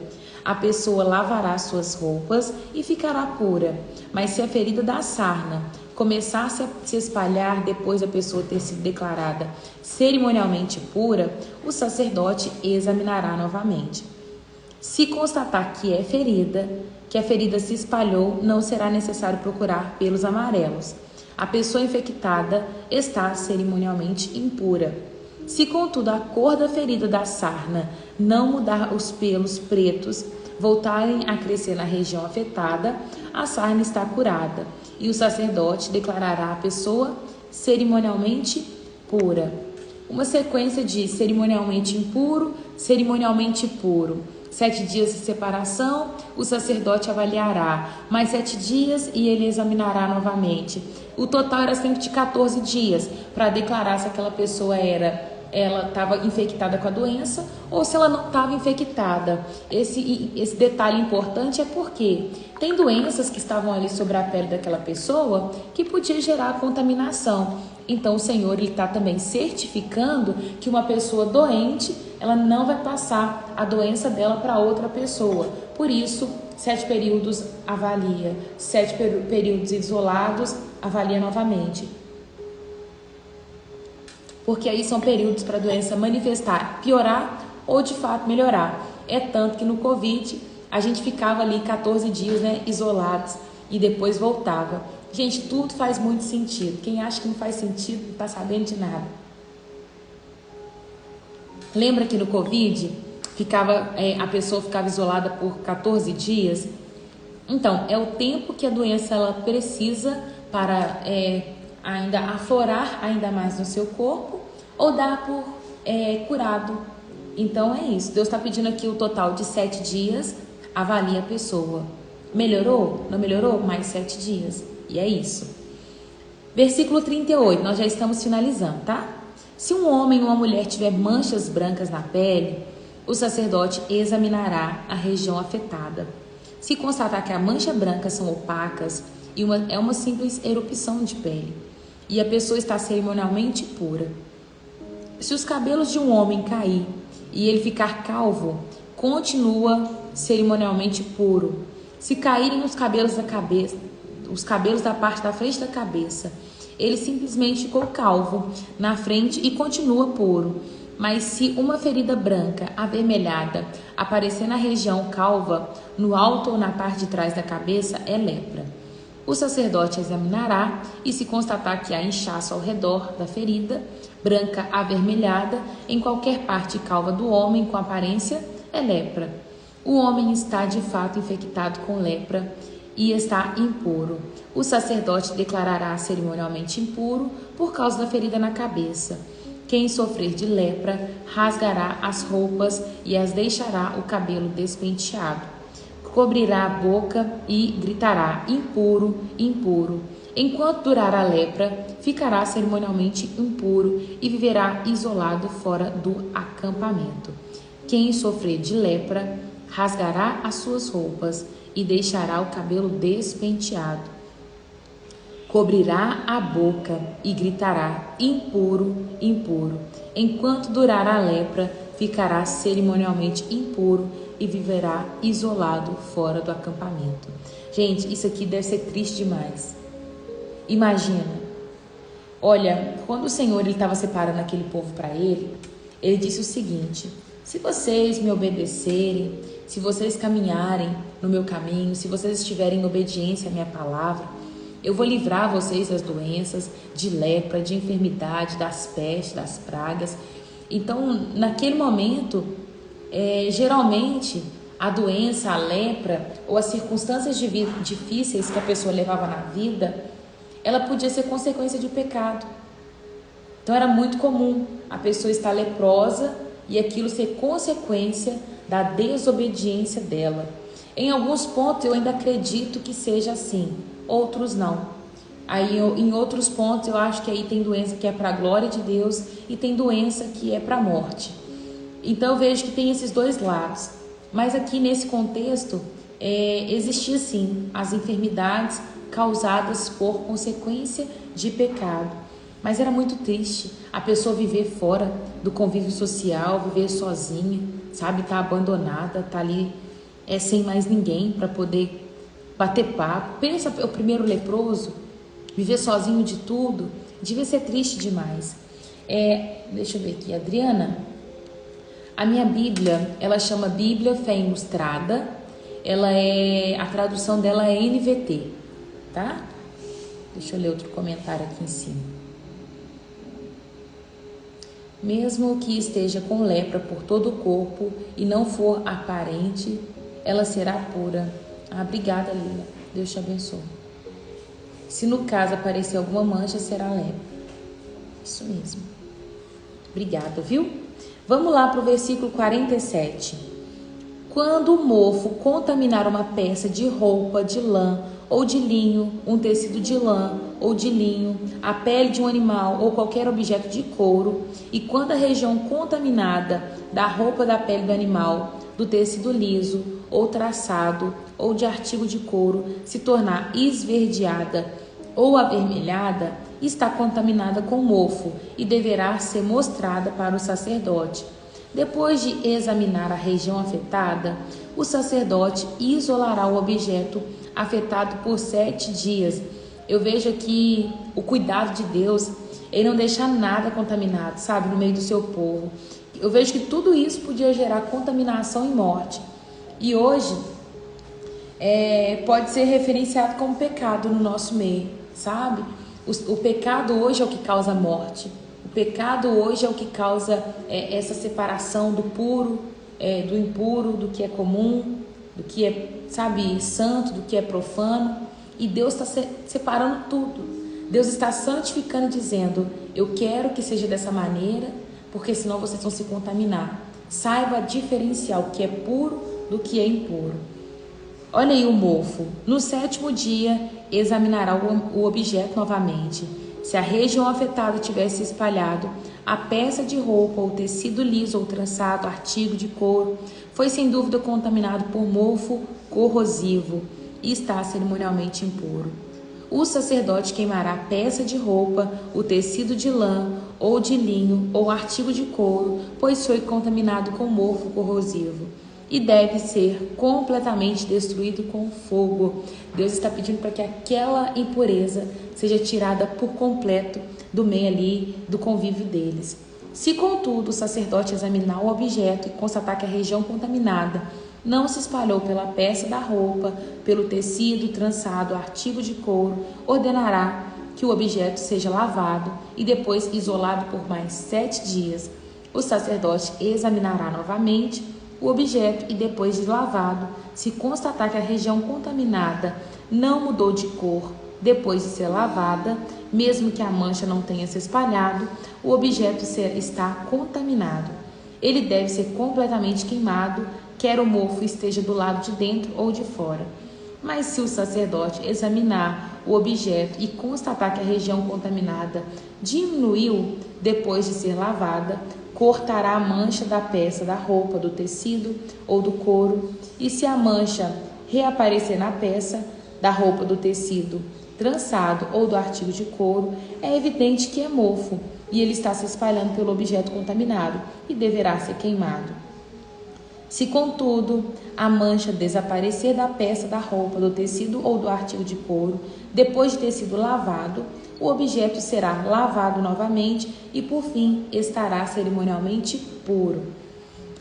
A pessoa lavará suas roupas e ficará pura. Mas se a ferida da sarna começar a se espalhar depois da pessoa ter sido declarada cerimonialmente pura, o sacerdote examinará novamente. Se constatar que a ferida se espalhou, não será necessário procurar pelos amarelos. A pessoa infectada está cerimonialmente impura. Se, contudo, a cor da ferida da sarna não mudar, os pelos pretos voltarem a crescer na região afetada, a sarna está curada e o sacerdote declarará a pessoa cerimonialmente pura. Uma sequência de cerimonialmente impuro, cerimonialmente puro. 7 dias de separação, o sacerdote avaliará, mais 7 dias e ele examinará novamente. O total era sempre de 14 dias para declarar se aquela pessoa ela estava infectada com a doença ou se ela não estava infectada. Esse detalhe importante é porque tem doenças que estavam ali sobre a pele daquela pessoa que podia gerar contaminação. Então o Senhor está também certificando que uma pessoa doente, ela não vai passar a doença dela para outra pessoa. Por isso, 7 períodos avalia, 7 períodos isolados avalia novamente. Porque aí são períodos para a doença manifestar, piorar ou de fato melhorar. É tanto que no Covid a gente ficava ali 14 dias, isolados e depois voltava. Gente, tudo faz muito sentido. Quem acha que não faz sentido não está sabendo de nada. Lembra que no Covid a pessoa ficava isolada por 14 dias? Então, é o tempo que a doença ela precisa para ainda aflorar ainda mais no seu corpo ou dar por curado. Então é isso. Deus está pedindo aqui o total de 7 dias. Avalie a pessoa. Melhorou? Não melhorou? Mais 7 dias. E é isso. Versículo 38. Nós já estamos finalizando, tá? Se um homem ou uma mulher tiver manchas brancas na pele, o sacerdote examinará a região afetada. Se constatar que a mancha branca são opacas e é uma simples erupção de pele, e a pessoa está cerimonialmente pura. Se os cabelos de um homem cair e ele ficar calvo, continua cerimonialmente puro. Se caírem os cabelos da cabeça, os cabelos da parte da frente da cabeça, ele simplesmente ficou calvo na frente e continua puro. Mas se uma ferida branca, avermelhada, aparecer na região calva, no alto ou na parte de trás da cabeça, é lepra. O sacerdote examinará e se constatar que há inchaço ao redor da ferida, branca avermelhada, em qualquer parte calva do homem com aparência, é lepra. O homem está de fato infectado com lepra e está impuro. O sacerdote declarará cerimonialmente impuro por causa da ferida na cabeça. Quem sofrer de lepra rasgará as roupas e as deixará o cabelo despenteado. Cobrirá a boca e gritará: impuro, impuro. Enquanto durar a lepra, ficará cerimonialmente impuro e viverá isolado fora do acampamento. Quem sofrer de lepra rasgará as suas roupas e deixará o cabelo despenteado. Cobrirá a boca e gritará: impuro, impuro. Enquanto durar a lepra, ficará cerimonialmente impuro e viverá isolado fora do acampamento. Gente, isso aqui deve ser triste demais. Imagina, olha, quando o Senhor estava separando aquele povo para ele disse o seguinte: se vocês me obedecerem, se vocês caminharem no meu caminho, se vocês estiverem em obediência à minha palavra, eu vou livrar vocês das doenças, de lepra, de enfermidade, das pestes, das pragas. Então, naquele momento, geralmente, a doença, a lepra ou as circunstâncias difíceis que a pessoa levava na vida, ela podia ser consequência de pecado. Então, era muito comum a pessoa estar leprosa e aquilo ser consequência da desobediência dela. Em alguns pontos, eu ainda acredito que seja assim, outros não. Aí, em outros pontos, eu acho que aí tem doença que é para a glória de Deus e tem doença que é para a morte. Então, eu vejo que tem esses dois lados. Mas aqui nesse contexto, existia sim as enfermidades causadas por consequência de pecado. Mas era muito triste a pessoa viver fora do convívio social, viver sozinha, sabe? Tá abandonada, tá ali sem mais ninguém para poder bater papo. Pensa, o primeiro leproso, viver sozinho de tudo, devia ser triste demais. Deixa eu ver aqui, Adriana. A minha Bíblia, ela chama Bíblia Fé Ilustrada. A tradução dela é NVT, tá? Deixa eu ler outro comentário aqui em cima. Mesmo que esteja com lepra por todo o corpo e não for aparente, ela será pura. Obrigada, Lila. Deus te abençoe. Se no caso aparecer alguma mancha, será lepra. Isso mesmo. Obrigada, viu? Vamos lá para o versículo 47. Quando o mofo contaminar uma peça de roupa de lã ou de linho, um tecido de lã ou de linho, a pele de um animal ou qualquer objeto de couro, e quando a região contaminada da roupa, da pele do animal, do tecido liso ou traçado ou de artigo de couro se tornar esverdeada ou avermelhada, está contaminada com mofo e deverá ser mostrada para o sacerdote. Depois de examinar a região afetada, o sacerdote isolará o objeto afetado por 7 dias. Eu vejo aqui o cuidado de Deus, ele não deixa nada contaminado, sabe, no meio do seu povo. Eu vejo que tudo isso podia gerar contaminação e morte. E hoje pode ser referenciado como pecado no nosso meio, sabe? O pecado hoje é o que causa morte. O pecado hoje é o que causa essa separação do puro, do impuro, do que é comum, do que é, sabe, santo, do que é profano. E Deus está separando tudo. Deus está santificando, dizendo: eu quero que seja dessa maneira, porque senão vocês vão se contaminar. Saiba diferenciar o que é puro do que é impuro. Olha aí o mofo. No 7º dia, examinará o objeto novamente. Se a região afetada tivesse espalhado, a peça de roupa ou tecido liso ou trançado, artigo de couro, foi sem dúvida contaminado por mofo corrosivo e está cerimonialmente impuro. O sacerdote queimará a peça de roupa, o tecido de lã ou de linho ou artigo de couro, pois foi contaminado com mofo corrosivo, e deve ser completamente destruído com fogo. Deus está pedindo para que aquela impureza seja tirada por completo do meio ali, do convívio deles. Se, contudo, o sacerdote examinar o objeto e constatar que a região contaminada não se espalhou pela peça da roupa, pelo tecido, trançado, artigo de couro, ordenará que o objeto seja lavado e depois isolado por mais 7 dias. O sacerdote examinará novamente o objeto e depois de lavado, se constatar que a região contaminada não mudou de cor depois de ser lavada, mesmo que a mancha não tenha se espalhado, o objeto está contaminado. Ele deve ser completamente queimado, quer o mofo esteja do lado de dentro ou de fora. Mas se o sacerdote examinar o objeto e constatar que a região contaminada diminuiu depois de ser lavada, cortará a mancha da peça da roupa, do tecido ou do couro, e se a mancha reaparecer na peça da roupa, do tecido trançado ou do artigo de couro, é evidente que é mofo e ele está se espalhando pelo objeto contaminado e deverá ser queimado. Se, contudo, a mancha desaparecer da peça da roupa, do tecido ou do artigo de couro, depois de ter sido lavado, o objeto será lavado novamente e, por fim, estará cerimonialmente puro.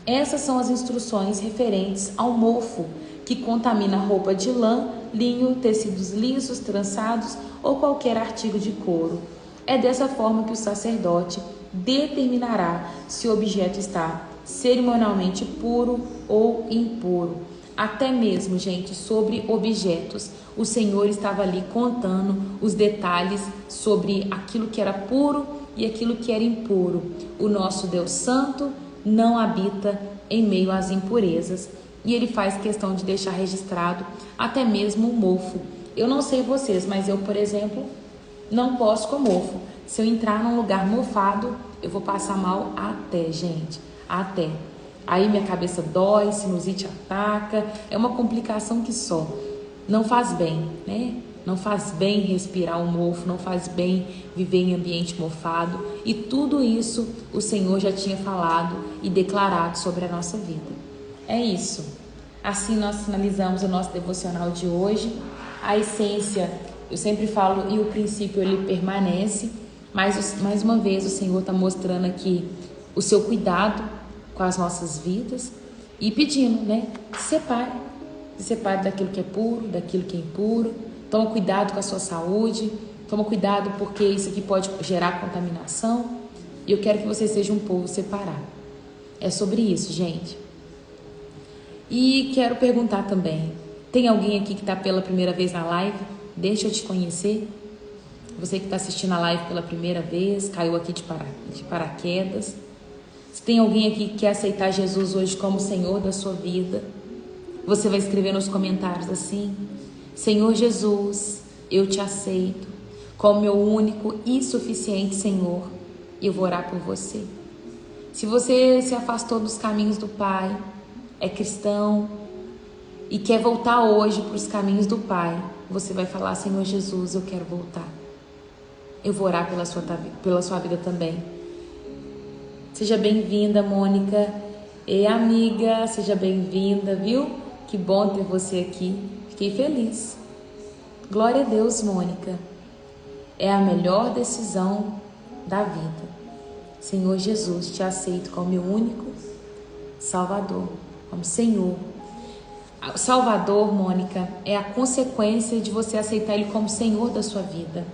Essas são as instruções referentes ao mofo, que contamina roupa de lã, linho, tecidos lisos, trançados ou qualquer artigo de couro. É dessa forma que o sacerdote determinará se o objeto está cerimonialmente puro ou impuro. Até mesmo, gente, sobre objetos. O Senhor estava ali contando os detalhes sobre aquilo que era puro e aquilo que era impuro. O nosso Deus Santo não habita em meio às impurezas. E ele faz questão de deixar registrado até mesmo o mofo. Eu não sei vocês, mas eu, por exemplo, não posso com mofo. Se eu entrar num lugar mofado, eu vou passar mal até, gente. Até. Aí minha cabeça dói, sinusite ataca. É uma complicação que só. Não faz bem, né? Não faz bem respirar o mofo, não faz bem viver em ambiente mofado. E tudo isso o Senhor já tinha falado e declarado sobre a nossa vida. É isso. Assim nós finalizamos o nosso devocional de hoje. A essência, eu sempre falo, e o princípio ele permanece, mas mais uma vez o Senhor está mostrando aqui o seu cuidado com as nossas vidas e pedindo, né? Se separe daquilo que é puro, daquilo que é impuro. Toma cuidado com a sua saúde, toma cuidado porque isso aqui pode gerar contaminação. E eu quero que você seja um povo separado. É sobre isso, gente. E quero perguntar também, tem alguém aqui que está pela primeira vez na live? Deixa eu te conhecer. Você que está assistindo a live pela primeira vez, caiu aqui de paraquedas. Se tem alguém aqui que quer aceitar Jesus hoje como Senhor da sua vida, você vai escrever nos comentários assim: Senhor Jesus, eu te aceito como meu único e suficiente Senhor, e eu vou orar por você. Se você se afastou dos caminhos do Pai, é cristão e quer voltar hoje para os caminhos do Pai, você vai falar: Senhor Jesus, eu quero voltar. Eu vou orar pela sua vida também. Seja bem-vinda, Mônica. E amiga, seja bem-vinda, viu? Que bom ter você aqui. Fiquei feliz. Glória a Deus, Mônica. É a melhor decisão da vida. Senhor Jesus, te aceito como meu único Salvador, como Senhor. O Salvador, Mônica, é a consequência de você aceitar Ele como Senhor da sua vida.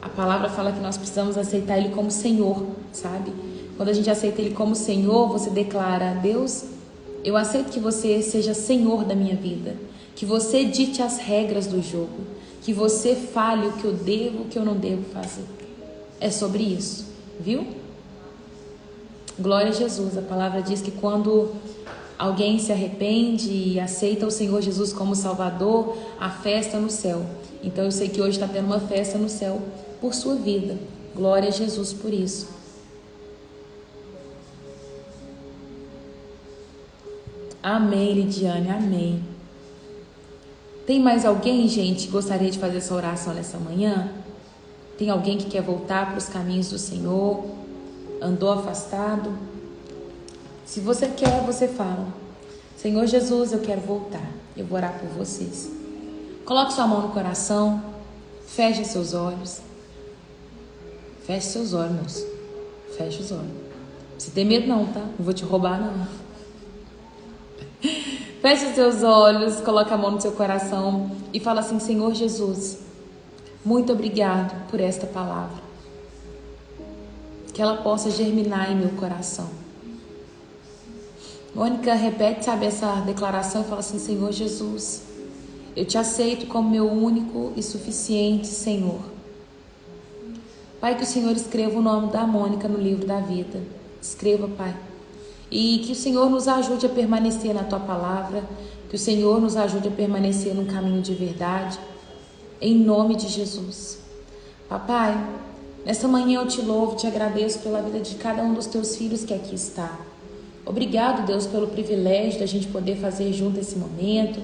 A palavra fala que nós precisamos aceitar Ele como Senhor, sabe? Quando a gente aceita Ele como Senhor, você declara: Deus, eu aceito que você seja Senhor da minha vida, que você dite as regras do jogo, que você fale o que eu devo, o que eu não devo fazer. É sobre isso, viu? Glória a Jesus. A palavra diz que quando alguém se arrepende e aceita o Senhor Jesus como Salvador, há festa no céu. Então eu sei que hoje está tendo uma festa no céu por sua vida. Glória a Jesus por isso. Amém, Lidiane, amém. Tem mais alguém, gente, que gostaria de fazer essa oração nessa manhã? Tem alguém que quer voltar para os caminhos do Senhor? Andou afastado? Se você quer, você fala: Senhor Jesus, eu quero voltar. Eu vou orar por vocês. Coloque sua mão no coração. Feche seus olhos. Feche seus olhos, moço. Feche os olhos. Não precisa ter medo não, tá? Não vou te roubar, não. Feche os seus olhos, coloca a mão no seu coração e fala assim: Senhor Jesus, muito obrigado por esta palavra. Que ela possa germinar em meu coração. Mônica, repete, sabe, essa declaração e fala assim: Senhor Jesus, eu te aceito como meu único e suficiente Senhor. Pai, que o Senhor escreva o nome da Mônica no livro da vida. Escreva, Pai. E que o Senhor nos ajude a permanecer na Tua palavra. Que o Senhor nos ajude a permanecer num caminho de verdade. Em nome de Jesus. Papai, nesta manhã eu te louvo e te agradeço pela vida de cada um dos Teus filhos que aqui está. Obrigado, Deus, pelo privilégio da gente poder fazer junto esse momento,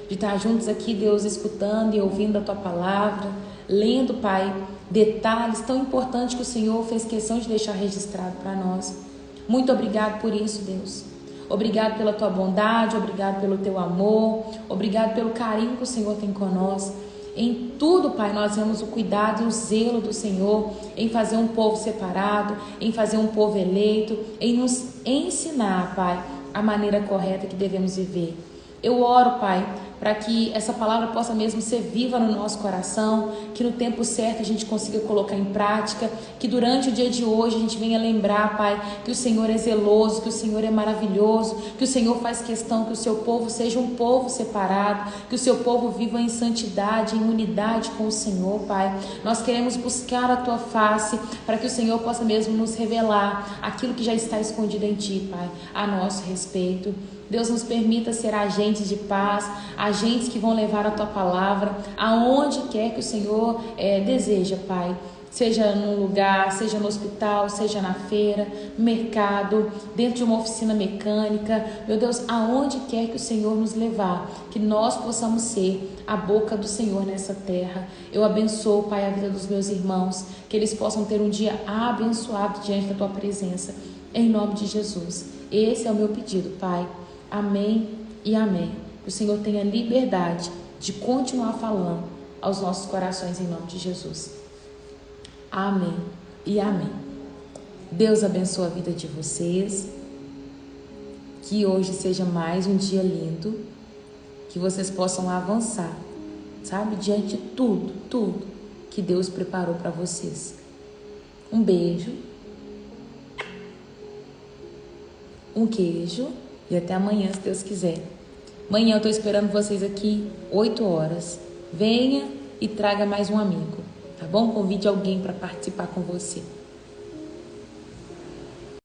de estar juntos aqui, Deus, escutando e ouvindo a Tua palavra, lendo, Pai, detalhes tão importantes que o Senhor fez questão de deixar registrado para nós. Muito obrigado por isso, Deus. Obrigado pela Tua bondade, obrigado pelo Teu amor, obrigado pelo carinho que o Senhor tem conosco. Em tudo, Pai, nós vemos o cuidado e o zelo do Senhor em fazer um povo separado, em fazer um povo eleito, em nos ensinar, Pai, a maneira correta que devemos viver. Eu oro, Pai, para que essa palavra possa mesmo ser viva no nosso coração, que no tempo certo a gente consiga colocar em prática, que durante o dia de hoje a gente venha lembrar, Pai, que o Senhor é zeloso, que o Senhor é maravilhoso, que o Senhor faz questão que o seu povo seja um povo separado, que o seu povo viva em santidade, em unidade com o Senhor, Pai. Nós queremos buscar a Tua face para que o Senhor possa mesmo nos revelar aquilo que já está escondido em Ti, Pai, a nosso respeito. Deus, nos permita ser agentes de paz, agentes que vão levar a Tua palavra aonde quer que o Senhor deseja, Pai. Seja num lugar, seja no hospital, seja na feira, no mercado, dentro de uma oficina mecânica. Meu Deus, aonde quer que o Senhor nos levar, que nós possamos ser a boca do Senhor nessa terra. Eu abençoo, Pai, a vida dos meus irmãos, que eles possam ter um dia abençoado diante da Tua presença. Em nome de Jesus. Esse é o meu pedido, Pai. Amém e amém. Que o Senhor tenha liberdade de continuar falando aos nossos corações em nome de Jesus. Amém e amém. Deus abençoe a vida de vocês. Que hoje seja mais um dia lindo. Que vocês possam avançar, sabe? Diante de tudo que Deus preparou para vocês. Um beijo. Um queijo. E até amanhã, se Deus quiser. Amanhã eu estou esperando vocês aqui, 8 horas. Venha e traga mais um amigo, tá bom? Convide alguém para participar com você.